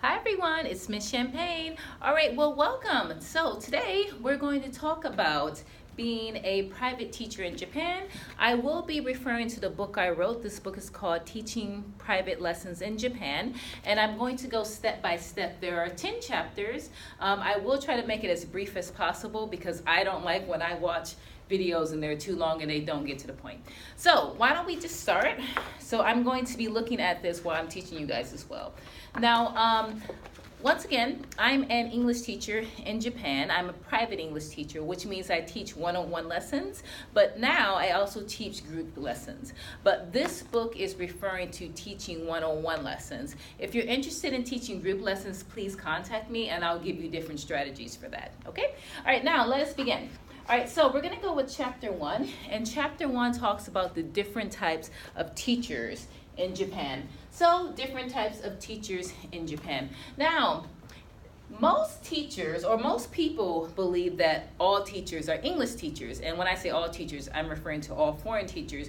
Hi everyone, it's Miss Champagne. All right, well, welcome. So today we're going to talk about being a private teacher in Japan. I will be referring to the book I wrote. This book is called Teaching Private Lessons in Japan, and I'm going to go step by step. There are 10 chapters. I will try to make it as brief as possible because I don't like when I watch videos and they're too long and they don't get to the point. So why don't we just start? So I'm going to be looking at this while I'm teaching you guys as well. Now, once again, I'm an English teacher in Japan. I'm a private English teacher, which means I teach one-on-one lessons, but now I also teach group lessons. But this book is referring to teaching one-on-one lessons. If you're interested in teaching group lessons, please contact me and I'll give you different strategies for that, okay? All right, now let's begin. All right, so we're gonna go with chapter 1, and chapter 1 talks about the different types of teachers in Japan. So, different types of teachers in Japan. Now, most teachers or most people believe that all teachers are English teachers, and when I say all teachers, I'm referring to all foreign teachers.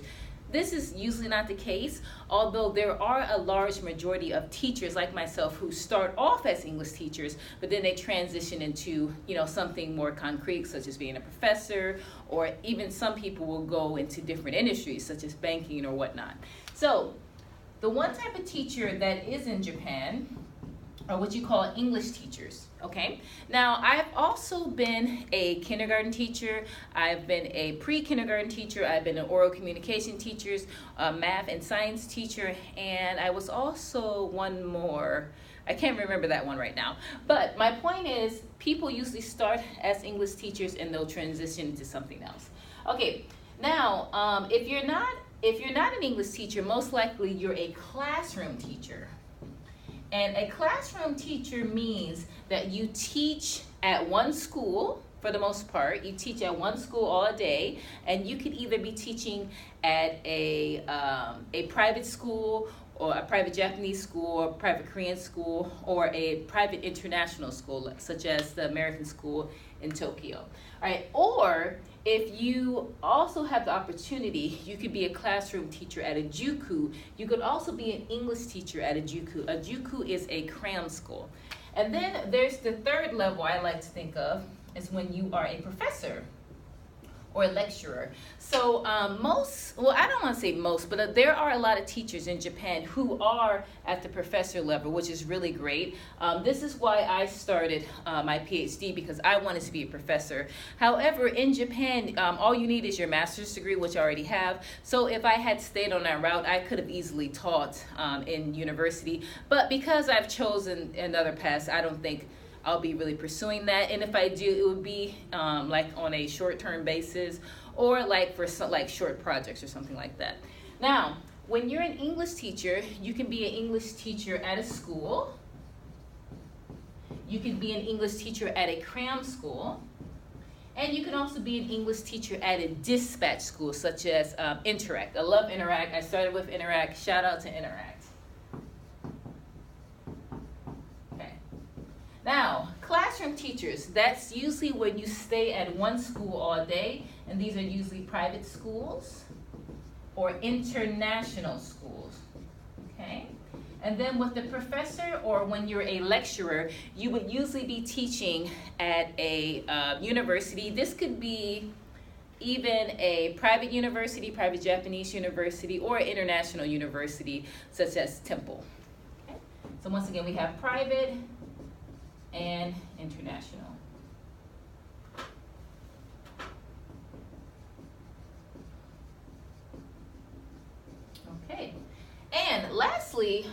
This is usually not the case, although there are a large majority of teachers like myself who start off as English teachers, but then they transition into, something more concrete, such as being a professor, or even some people will go into different industries, such as banking or whatnot. So, the one type of teacher that is in Japan are what you call English teachers, okay? Now, I've also been a kindergarten teacher, I've been a pre-kindergarten teacher, I've been an oral communication teacher, a math and science teacher, and I was also one more. I can't remember that one right now. But my point is, people usually start as English teachers and they'll transition into something else. Okay, now, if you're not an English teacher, most likely you're a classroom teacher. And a classroom teacher means that you teach at one school, for the most part. You teach at one school all day, and you could either be teaching at a private school, or a private Japanese school, or private Korean school, or a private international school, such as the American School in Tokyo. All right, or if you also have the opportunity, you could be a classroom teacher at a juku. You could also be an English teacher at a juku. A juku is a cram school. And then there's the third level I like to think of is when you are a professor or a lecturer. So I don't want to say most, but there are a lot of teachers in Japan who are at the professor level, which is really great. This is why I started my PhD, because I wanted to be a professor. However, in Japan, all you need is your master's degree, which I already have. So if I had stayed on that route, I could have easily taught in university. But because I've chosen another path, I don't think I'll be really pursuing that, and if I do, it would be like on a short-term basis, or like for some, like short projects or something like that. Now, when you're an English teacher, you can be an English teacher at a school. You can be an English teacher at a cram school, and you can also be an English teacher at a dispatch school, such as Interact. I love Interact. I started with Interact. Shout out to Interact. Now, classroom teachers, that's usually when you stay at one school all day, and these are usually private schools or international schools, okay? And then with the professor, or when you're a lecturer, you would usually be teaching at a university. This could be even a private university, private Japanese university, or an international university, such as Temple. Okay? So once again, we have private and international. Okay. And lastly,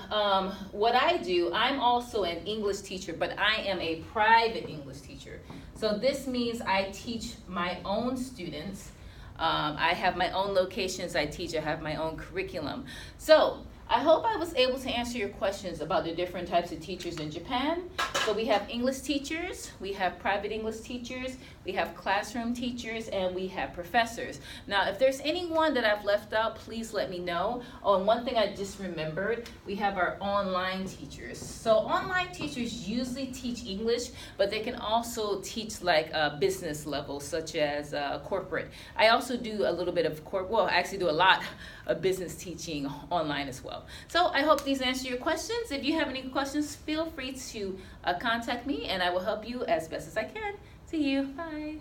what I do, I'm also an English teacher, but I am a private English teacher. So this means I teach my own students. I have my own locations I teach. I have my own curriculum. So I hope I was able to answer your questions about the different types of teachers in Japan. So we have English teachers, we have private English teachers, we have classroom teachers, and we have professors. Now, if there's anyone that I've left out, please let me know. Oh, and one thing I just remembered, we have our online teachers. So online teachers usually teach English, but they can also teach like a business level, such as corporate. I also do a little bit of I actually do a lot of business teaching online as well. So I hope these answer your questions. If you have any questions, feel free to contact me and I will help you as best as I can. See you. Bye.